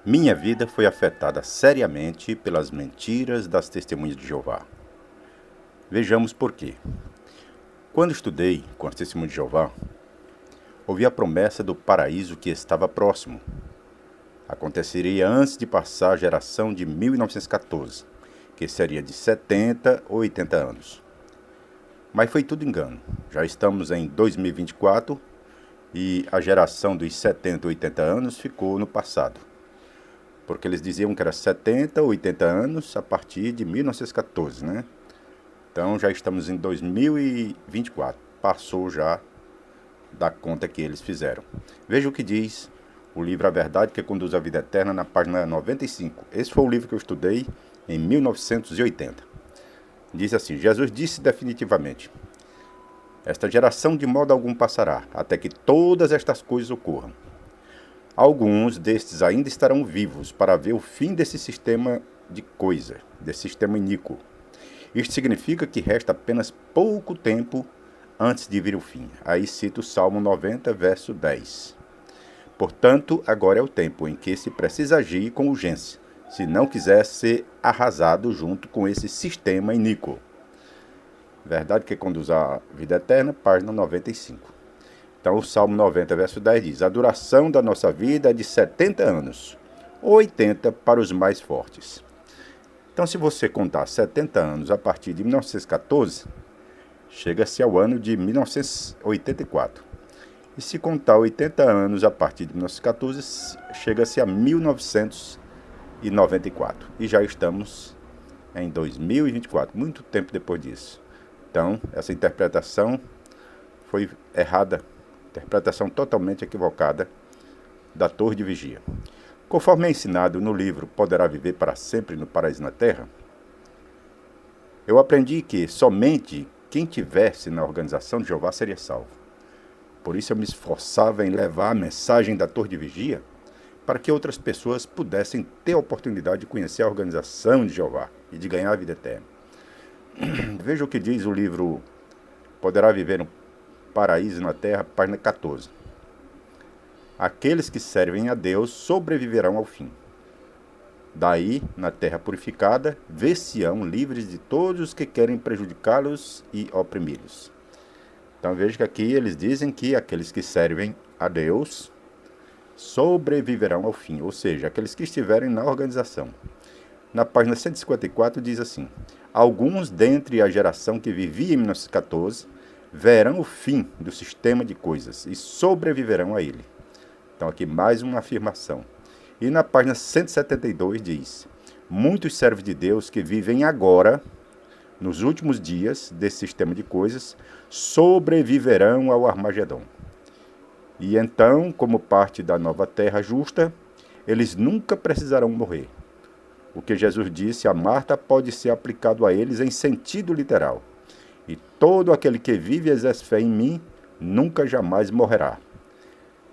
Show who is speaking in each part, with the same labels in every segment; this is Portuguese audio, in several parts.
Speaker 1: Minha vida foi afetada seriamente pelas mentiras das testemunhas de Jeová. Vejamos por quê. Quando estudei com as testemunhas de Jeová, ouvi a promessa do paraíso que estava próximo. Aconteceria antes de passar a geração de 1914, que seria de 70 ou 80 anos. Mas foi tudo engano. Já estamos em 2024 e a geração dos 70 ou 80 anos ficou no passado. Porque eles diziam que era 70 ou 80 anos a partir de 1914, né? Então já estamos em 2024. Passou já da conta que eles fizeram. Veja o que diz o livro A Verdade que Conduz à Vida Eterna, na página 95. Esse foi o livro que eu estudei em 1980. Diz assim: Jesus disse definitivamente: esta geração de modo algum passará, até que todas estas coisas ocorram. Alguns destes ainda estarão vivos para ver o fim desse sistema de coisas, desse sistema iníquo. Isto significa que resta apenas pouco tempo antes de vir o fim. Aí cito o Salmo 90, verso 10. Portanto, agora é o tempo em que se precisa agir com urgência, se não quiser ser arrasado junto com esse sistema iníquo. Verdade que conduz à vida eterna, página 95. Então, o Salmo 90, verso 10 diz: a duração da nossa vida é de 70 anos, ou 80 para os mais fortes. Então, se você contar 70 anos a partir de 1914, chega-se ao ano de 1984. E se contar 80 anos a partir de 1914, chega-se a 1994. E já estamos em 2024, muito tempo depois disso. Então, essa interpretação foi errada, interpretação totalmente equivocada da Torre de Vigia. Conforme é ensinado no livro Poderá Viver para Sempre no Paraíso na Terra, eu aprendi que somente quem tivesse na organização de Jeová seria salvo. Por isso eu me esforçava em levar a mensagem da Torre de Vigia para que outras pessoas pudessem ter a oportunidade de conhecer a organização de Jeová e de ganhar a vida eterna. Veja o que diz o livro Poderá Viver no Paraíso na Terra, página 14. Aqueles que servem a Deus sobreviverão ao fim. Daí, na terra purificada, ver-se-ão livres de todos os que querem prejudicá-los e oprimi-los. Então veja que aqui eles dizem que aqueles que servem a Deus sobreviverão ao fim, ou seja, aqueles que estiverem na organização. Na página 154 diz assim: alguns dentre a geração que vivia em 1914 verão o fim do sistema de coisas e sobreviverão a ele. Então aqui mais uma afirmação. E na página 172 diz: muitos servos de Deus que vivem agora, nos últimos dias desse sistema de coisas, sobreviverão ao Armagedon. E então, como parte da nova terra justa, eles nunca precisarão morrer. O que Jesus disse a Marta pode ser aplicado a eles em sentido literal. E todo aquele que vive e exerce fé em mim, nunca jamais morrerá.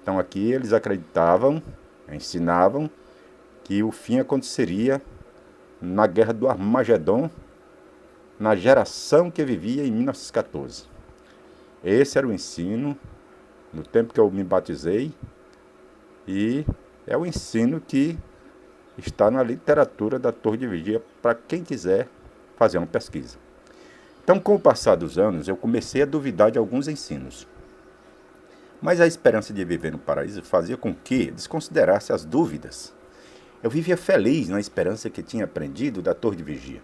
Speaker 1: Então aqui eles acreditavam, ensinavam, que o fim aconteceria na guerra do Armagedon, na geração que vivia em 1914. Esse era o ensino no tempo que eu me batizei e é o ensino que está na literatura da Torre de Vigia para quem quiser fazer uma pesquisa. Então, com o passar dos anos, eu comecei a duvidar de alguns ensinos. Mas a esperança de viver no paraíso fazia com que desconsiderasse as dúvidas. Eu vivia feliz na esperança que tinha aprendido da Torre de Vigia.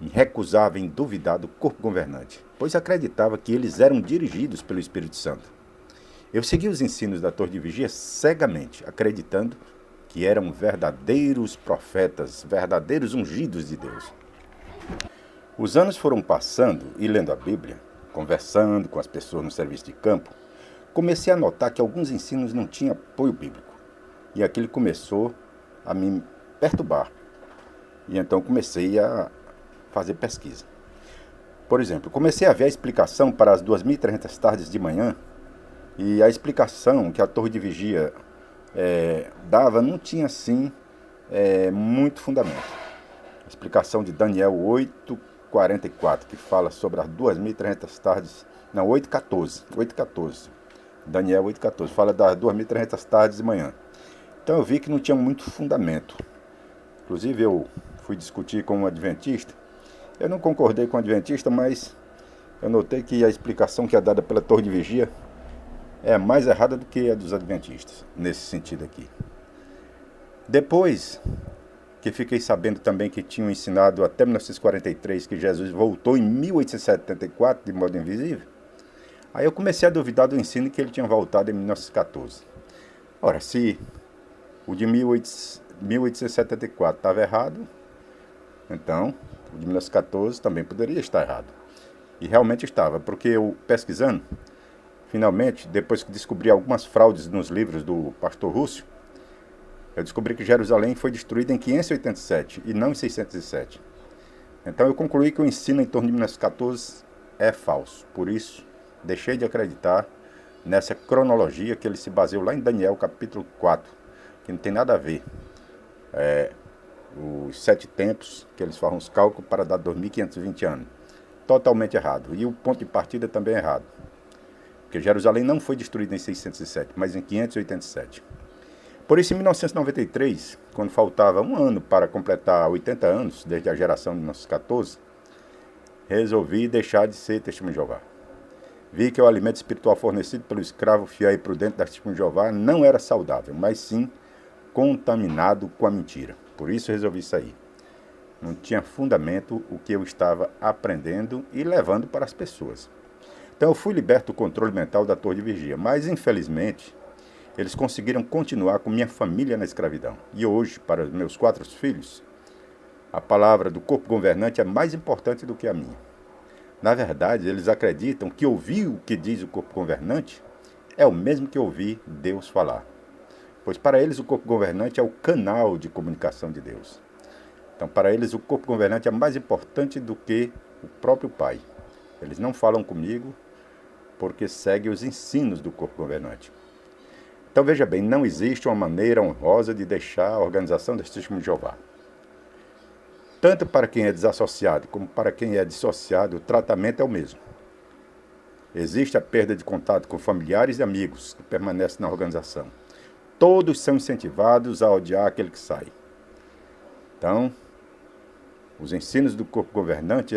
Speaker 1: Me recusava em duvidar do corpo governante, pois acreditava que eles eram dirigidos pelo Espírito Santo. Eu seguia os ensinos da Torre de Vigia cegamente, acreditando que eram verdadeiros profetas, verdadeiros ungidos de Deus. Os anos foram passando e lendo a Bíblia, conversando com as pessoas no serviço de campo, comecei a notar que alguns ensinos não tinham apoio bíblico. E aquilo começou a me perturbar. E então comecei a fazer pesquisa. Por exemplo, comecei a ver a explicação para as 2.300 tardes de manhã, e a explicação que a Torre de Vigia dava não tinha assim muito fundamento. A explicação de Daniel 8:44, que fala sobre as 2.300 tardes, não, 8:14, Daniel 8:14, fala das 2.300 tardes de manhã. Então eu vi que não tinha muito fundamento. Inclusive eu fui discutir com um adventista. Eu não concordei com o adventista, mas eu notei que a explicação que é dada pela Torre de Vigia é mais errada do que a dos adventistas, nesse sentido aqui. Depois que fiquei sabendo também que tinham ensinado até 1943 que Jesus voltou em 1874 de modo invisível, aí eu comecei a duvidar do ensino que ele tinha voltado em 1914. Ora, se o de 1874 estava errado, então o de 1914 também poderia estar errado. E realmente estava, porque eu pesquisando, finalmente, depois que descobri algumas fraudes nos livros do pastor Rússio, eu descobri que Jerusalém foi destruída em 587 e não em 607. Então eu concluí que o ensino em torno de 1914 é falso. Por isso, deixei de acreditar nessa cronologia que ele se baseou lá em Daniel capítulo 4, que não tem nada a ver. Os 7 tempos, que eles fazem os cálculos para dar 2.520 anos. Totalmente errado. E o ponto de partida também é errado. Porque Jerusalém não foi destruída em 607, mas em 587. Por isso, em 1993, quando faltava um ano para completar 80 anos, desde a geração de 1914, resolvi deixar de ser testemunho de Jeová. Vi que o alimento espiritual fornecido pelo escravo fiel e prudente da testemunho de Jeová não era saudável, mas sim contaminado com a mentira. Por isso resolvi sair. Não tinha fundamento o que eu estava aprendendo e levando para as pessoas. Então eu fui liberto do controle mental da Torre de Vigia, mas infelizmente eles conseguiram continuar com minha família na escravidão. E hoje, para os meus 4 filhos, a palavra do corpo governante é mais importante do que a minha. Na verdade, eles acreditam que ouvir o que diz o corpo governante é o mesmo que ouvir Deus falar. Pois para eles o corpo governante é o canal de comunicação de Deus. Então, para eles, o corpo governante é mais importante do que o próprio Pai. Eles não falam comigo porque seguem os ensinos do corpo governante. Então, veja bem, não existe uma maneira honrosa de deixar a organização deste testemunho de Jeová. Tanto para quem é desassociado como para quem é dissociado, o tratamento é o mesmo. Existe a perda de contato com familiares e amigos que permanecem na organização. Todos são incentivados a odiar aquele que sai. Então, os ensinos do corpo governante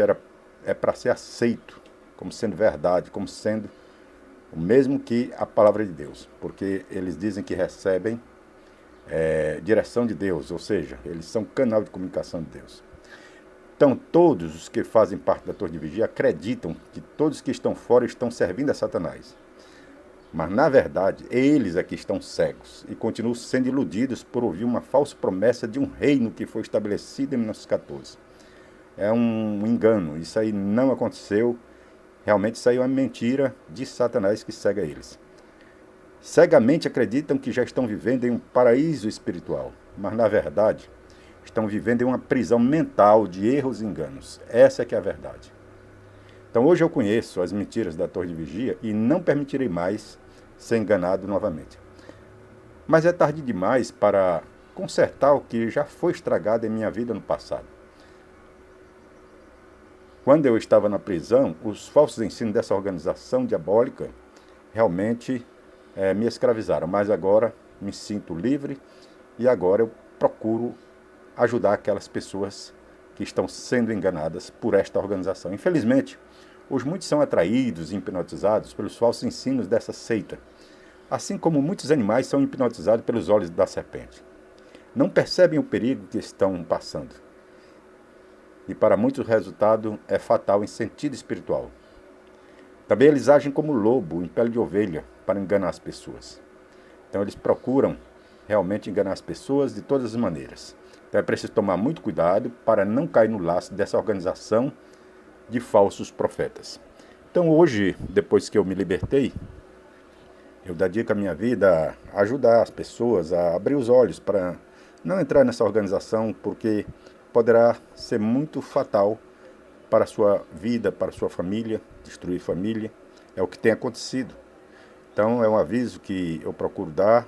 Speaker 1: é para ser aceito como sendo verdade, como sendo o mesmo que a palavra de Deus, porque eles dizem que recebem direção de Deus, ou seja, eles são canal de comunicação de Deus. Então, todos os que fazem parte da Torre de Vigia acreditam que todos que estão fora estão servindo a Satanás. Mas, na verdade, eles é que estão cegos e continuam sendo iludidos por ouvir uma falsa promessa de um reino que foi estabelecido em 1914. É um engano, isso aí não aconteceu. Realmente isso aí é uma mentira de Satanás que cega eles. Cegamente acreditam que já estão vivendo em um paraíso espiritual, mas, na verdade, estão vivendo em uma prisão mental de erros e enganos. Essa é que é a verdade. Então, hoje eu conheço as mentiras da Torre de Vigia e não permitirei mais ser enganado novamente. Mas é tarde demais para consertar o que já foi estragado em minha vida no passado. Quando eu estava na prisão, os falsos ensinos dessa organização diabólica realmente me escravizaram. Mas agora me sinto livre e agora eu procuro ajudar aquelas pessoas que estão sendo enganadas por esta organização. Infelizmente, hoje muitos são atraídos e hipnotizados pelos falsos ensinos dessa seita, assim como muitos animais são hipnotizados pelos olhos da serpente. Não percebem o perigo que estão passando. E para muitos o resultado é fatal em sentido espiritual. Também eles agem como lobo em pele de ovelha para enganar as pessoas. Então eles procuram realmente enganar as pessoas de todas as maneiras. Então é preciso tomar muito cuidado para não cair no laço dessa organização de falsos profetas. Então hoje, depois que eu me libertei, eu dedico a minha vida a ajudar as pessoas a abrir os olhos para não entrar nessa organização, porque poderá ser muito fatal para a sua vida, para a sua família, destruir família. É o que tem acontecido. Então é um aviso que eu procuro dar,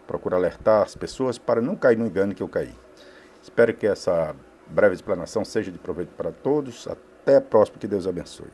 Speaker 1: procuro alertar as pessoas para não cair no engano que eu caí. Espero que essa breve explanação seja de proveito para todos. Até a próxima, que Deus abençoe.